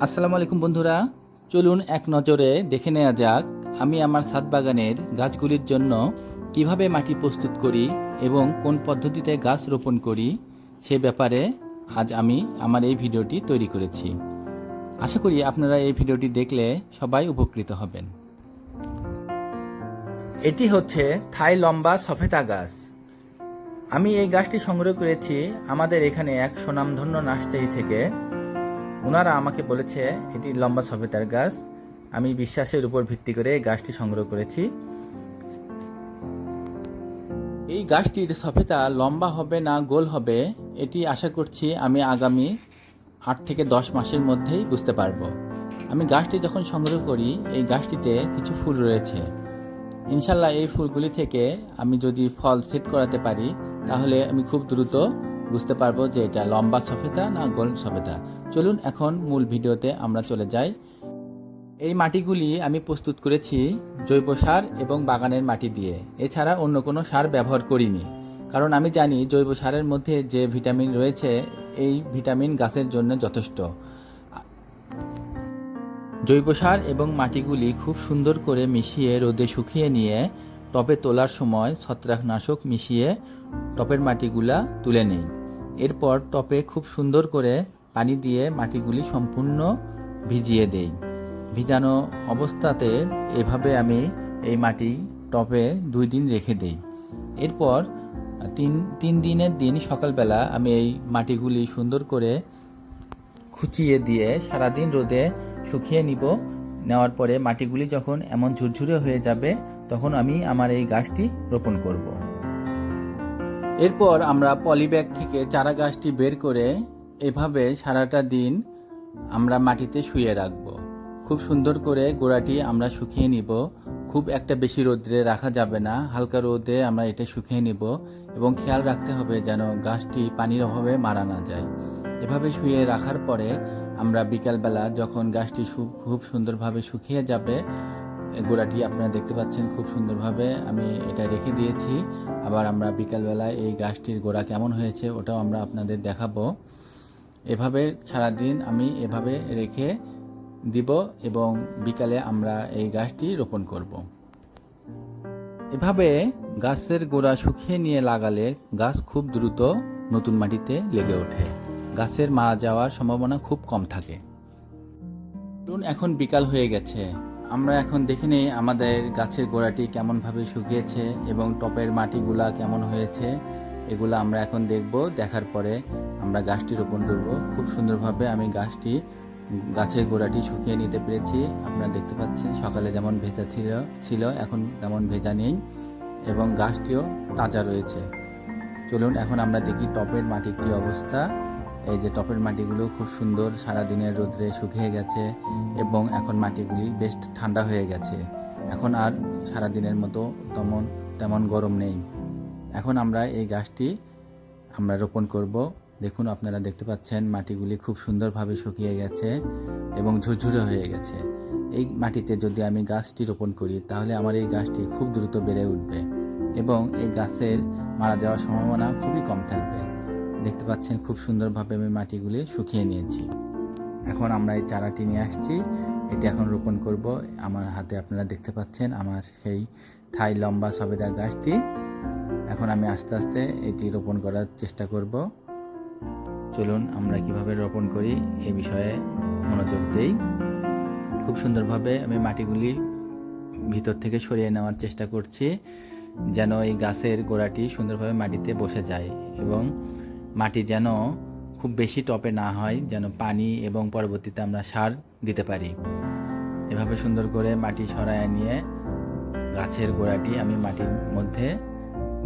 আসসালামু আলাইকুম বন্ধুরা, চলুন এক নজরে দেখে নেওয়া যাক আমি আমার ছাদ বাগানের গাছগুলির জন্য কিভাবে মাটি প্রস্তুত করি এবং কোন পদ্ধতিতে গাছ রোপণ করি সে ব্যাপারে আজ আমি আমার এই ভিডিওটি তৈরি করেছি। আশা করি আপনারা এই ভিডিওটি দেখলে সবাই উপকৃত হবেন। এটি হচ্ছে থাই লম্বা সফেদা গাছ। আমি এই গাছটি সংগ্রহ করেছি আমাদের এখানে এক সুনামধন্য নার্সারি থেকে। ওনারা আমাকে বলেছে এটি লম্বা সফেদার গাছ। আমি বিশ্বাসের উপর ভিত্তি করে এই গাছটি সংগ্রহ করেছি। এই গাছটির সফেদা লম্বা হবে না গোল হবে এটি আশা করছি আমি আগামী 8 থেকে 10 মাসের মধ্যেই বুঝতে পারবো। আমি গাছটি যখন সংগ্রহ করি এই গাছটিতে কিছু ফুল রয়েছে। ইনশাল্লাহ এই ফুলগুলি থেকে আমি যদি ফল সেট করাতে পারি তাহলে আমি খুব দ্রুত বুঝতে পারবো যে এটা লম্বা সফেদা না গোল সফেদা। চলুন এখন মূল ভিডিওতে আমরা চলে যাই। এই মাটিগুলি আমি প্রস্তুত করেছি জৈব সার এবং বাগানের মাটি দিয়ে, এছাড়া অন্য কোনো সার ব্যবহার করিনি। কারণ আমি জানি জৈব সারের মধ্যে যে ভিটামিন রয়েছে এই ভিটামিন গাছের জন্য যথেষ্ট। জৈব সার এবং মাটিগুলি খুব সুন্দর করে মিশিয়ে রোদে শুকিয়ে নিয়ে টবে তোলার সময় ছত্রাকনাশক মিশিয়ে টবের মাটিগুলা তুলে নেই। এরপর টবে খুব সুন্দর করে পানি দিয়ে মাটিগুলি সম্পূর্ণ ভিজিয়ে দেই। ভিজানো অবস্থাতে এভাবে আমি এই মাটি টবে 2 দিন রেখে দেই। এরপর তিন দিনের দিন সকালবেলা আমি এই মাটিগুলি সুন্দর করে খুঁচিয়ে দিয়ে সারাদিন রোদে শুকিয়ে নেওয়ার পরে মাটিগুলি যখন এমন ঝুরঝুরে হয়ে যাবে তখন আমি আমার এই গাছটি রোপণ করব। এরপর আমরা পলিব্যাগ থেকে চারা গাছটি বের করে এভাবে সারাটা দিন আমরা মাটিতে শুইয়ে রাখব। খুব সুন্দর করে গোড়াটি আমরা শুকিয়ে নিব। খুব একটা বেশি রোদ্রে রাখা যাবে না, হালকা রোদে আমরা এটা শুকিয়ে নিব এবং খেয়াল রাখতে হবে যেন গাছটি পানির অভাবে মারা না যায়। এভাবে শুয়ে রাখার পরে আমরা বিকালবেলা যখন গাছটি খুব সুন্দরভাবে শুকিয়ে যাবে, গোড়াটি আপনারা দেখতে পাচ্ছেন খুব সুন্দরভাবে আমি এটা রেখে দিয়েছি। আবার আমরা বিকালবেলা এই গাছটির গোড়া কেমন হয়েছে ওটাও আমরা আপনাদের দেখাবো। এভাবে সারাদিন আমি এভাবে রেখে দিব এবং বিকালে আমরা এই গাছটি রোপণ করব। এভাবে গাছের গোড়া শুকিয়ে নিয়ে লাগালে গাছ খুব দ্রুত নতুন মাটিতে লেগে ওঠে, গাছের মারা যাওয়ার সম্ভাবনা খুব কম থাকে। এখন বিকাল হয়ে গেছে, আমরা এখন দেখে নিই আমাদের গাছের গোড়াটি কেমনভাবে শুকিয়েছে এবং টবের মাটিগুলা কেমন হয়েছে। এগুলো আমরা এখন দেখব, দেখার পরে আমরা গাছটি রোপণ করব। খুব সুন্দরভাবে আমি গাছের গোড়াটি শুকিয়ে নিতে পেরেছি। আপনারা দেখতে পাচ্ছেন সকালে যেমন ভেজা ছিল এখন তেমন ভেজা নেই এবং গাছটিও তাজা রয়েছে। চলুন এখন আমরা দেখি টবের মাটির কী অবস্থা। এই যে টবের মাটিগুলো খুব সুন্দর সারাদিনের রোদ্রে শুকিয়ে গেছে এবং এখন মাটিগুলি বেশ ঠান্ডা হয়ে গেছে। এখন আর সারাদিনের মতো তেমন গরম নেই। এখন আমরা এই গাছটি আমরা রোপণ করব। দেখুন আপনারা দেখতে পাচ্ছেন মাটিগুলি খুব সুন্দরভাবে শুকিয়ে গেছে এবং ঝুরঝুরে হয়ে গেছে। এই মাটিতে যদি আমি গাছটি রোপণ করি তাহলে আমার এই গাছটি খুব দ্রুত বেড়ে উঠবে এবং এই গাছের মারা যাওয়ার সম্ভাবনা খুবই কম থাকবে। দেখতে পাচ্ছেন খুব সুন্দরভাবে আমি মাটিগুলি শুকিয়ে নিয়েছি। এখন আমরা এই চারাটি নিয়ে আসছি, এটি এখন রোপণ করব। আমার হাতে আপনারা দেখতে পাচ্ছেন আমার সেই থাই লম্বা সবেদা গাছটি। এখন আমি আস্তে আস্তে এটি রোপণ করার চেষ্টা করব। চলুন আমরা কিভাবে রোপণ করি এই বিষয়ে মনোযোগ দেই। খুব সুন্দরভাবে আমি মাটিগুলি ভিতর থেকে সরিয়ে নেওয়ার চেষ্টা করছি যেন এই গাছের গোড়াটি সুন্দরভাবে মাটিতে বসে যায় এবং মাটি যেন খুব বেশি টপে না হয়, যেন পানি এবং পরবর্তীতে আমরা সার দিতে পারি। এভাবে সুন্দর করে মাটি সরায় নিয়ে গাছের গোড়াটি আমি মাটির মধ্যে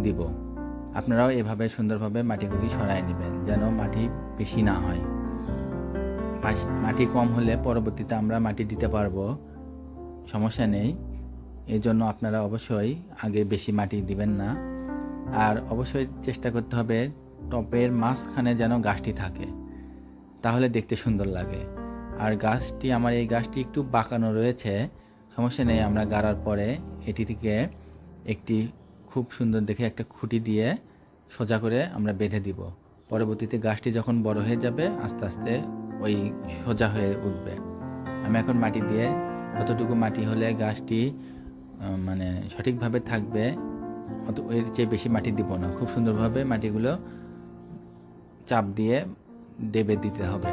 দিব। আপনারাও এভাবে সুন্দরভাবে মাটিগুলি সরায় নেবেন যেন মাটি বেশি না হয়। মাটি কম হলে পরবর্তীতে আমরা মাটি দিতে পারবো, সমস্যা নেই। এই জন্য আপনারা অবশ্যই আগে বেশি মাটি দিবেন না। আর অবশ্যই চেষ্টা করতে হবে টবের মাঝখানে যেন গাছটি থাকে, তাহলে দেখতে সুন্দর লাগে। আর আমার এই গাছটি একটু বাঁকানো রয়েছে, সমস্যা নেই। আমরা গাড়ার পরে এটি থেকে একটি খুব সুন্দর দেখে একটা খুঁটি দিয়ে সোজা করে আমরা বেঁধে দিব। পরবর্তীতে গাছটি যখন বড় হয়ে যাবে আস্তে আস্তে ওই সোজা হয়ে উঠবে। আমি এখন মাটি দিয়ে কতটুকু মাটি হলে গাছটি মানে সঠিকভাবে থাকবে এর চেয়ে বেশি মাটি দিব না। খুব সুন্দরভাবে মাটিগুলো চাপ দিয়ে দেবে দিতে হবে।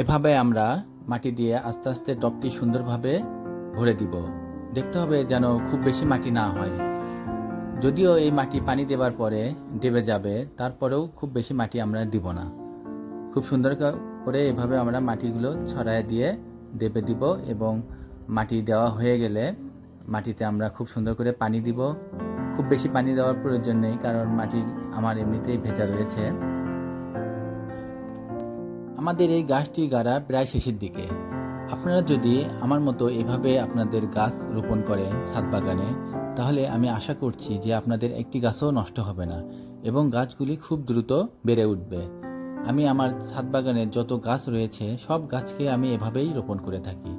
এভাবে আমরা মাটি দিয়ে আস্তে আস্তে টবটি সুন্দরভাবে ভরে দিব। দেখতে হবে যেন খুব বেশি মাটি না হয়। যদিও এই মাটি পানি দেওয়ার পরে দেবে যাবে, তারপরেও খুব বেশি মাটি আমরা দিব না। খুব সুন্দর করে এভাবে আমরা মাটিগুলো ছড়ায় দিয়ে দেবে দিব, এবং মাটি দেওয়া হয়ে গেলে মাটিতে আমরা খুব সুন্দর করে পানি দিব। খুব বেশি পানি দেওয়ার প্রয়োজন নেই, কারণ মাটি আমার এমনিতেই ভেজা রয়েছে। আমাদের এই গাছটি গাড়া প্রায় শেষের দিকে। আপনারা যদি আমার মতো এভাবে আপনাদের গাছ রোপণ করেন ছাদ বাগানে, তাহলে আমি আশা করছি যে আপনাদের একটি গাছও নষ্ট হবে না এবং গাছগুলি খুব দ্রুত বেড়ে উঠবে। আমি আমার ছাদ বাগানে যত গাছ রয়েছে সব গাছকে আমি এভাবেই রোপণ করে থাকি।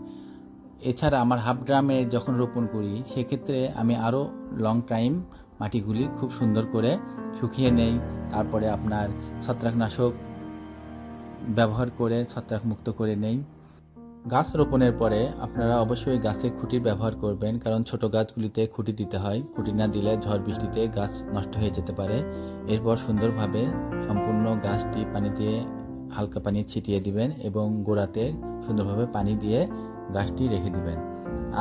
এছাড়া আমার হাফ ড্রামে যখন রোপণ করি সেক্ষেত্রে আমি আরও লং টাইম মাটিগুলি খুব সুন্দর করে শুকিয়ে নেই, তারপরে আপনার ছত্রাকনাশক ব্যবহার করে ছত্রাকমুক্ত করে নেই। গাছ রোপণের পরে আপনারা অবশ্যই গাছে খুঁটির ব্যবহার করবেন, কারণ ছোট গাছগুলিতে খুঁটি দিতে হয়। খুঁটি না দিলে ঝড় বৃষ্টিতে গাছ নষ্ট হয়ে যেতে পারে। এরপর সুন্দরভাবে সম্পূর্ণ গাছটি পানি দিয়ে হালকা পানি ছিটিয়ে দিবেন এবং গোড়াতে সুন্দরভাবে পানি দিয়ে গাছটি রেখে দিবেন।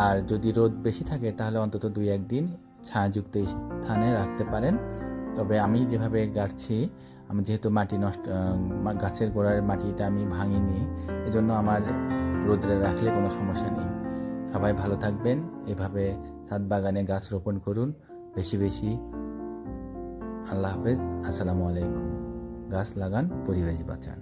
আর যদি রোদ বেশি থাকে তাহলে অন্তত 2-1 দিন ছায়াযুক্ত স্থানে রাখতে পারেন। তবে আমি যেভাবে গাড়ছি, আমি যেহেতু মাটি নষ্ট গাছের গোড়ার মাটিটা আমি ভাঙিনি, এজন্য আমার রোদে রাখলে কোনো সমস্যা নেই। সবাই ভালো থাকবেন, এভাবে ছাদ বাগানে গাছ রোপণ করুন বেশি বেশি। আল্লাহ হাফেজ, আসসালামু আলাইকুম। গাছ লাগান, পরিবেশ বাঁচান।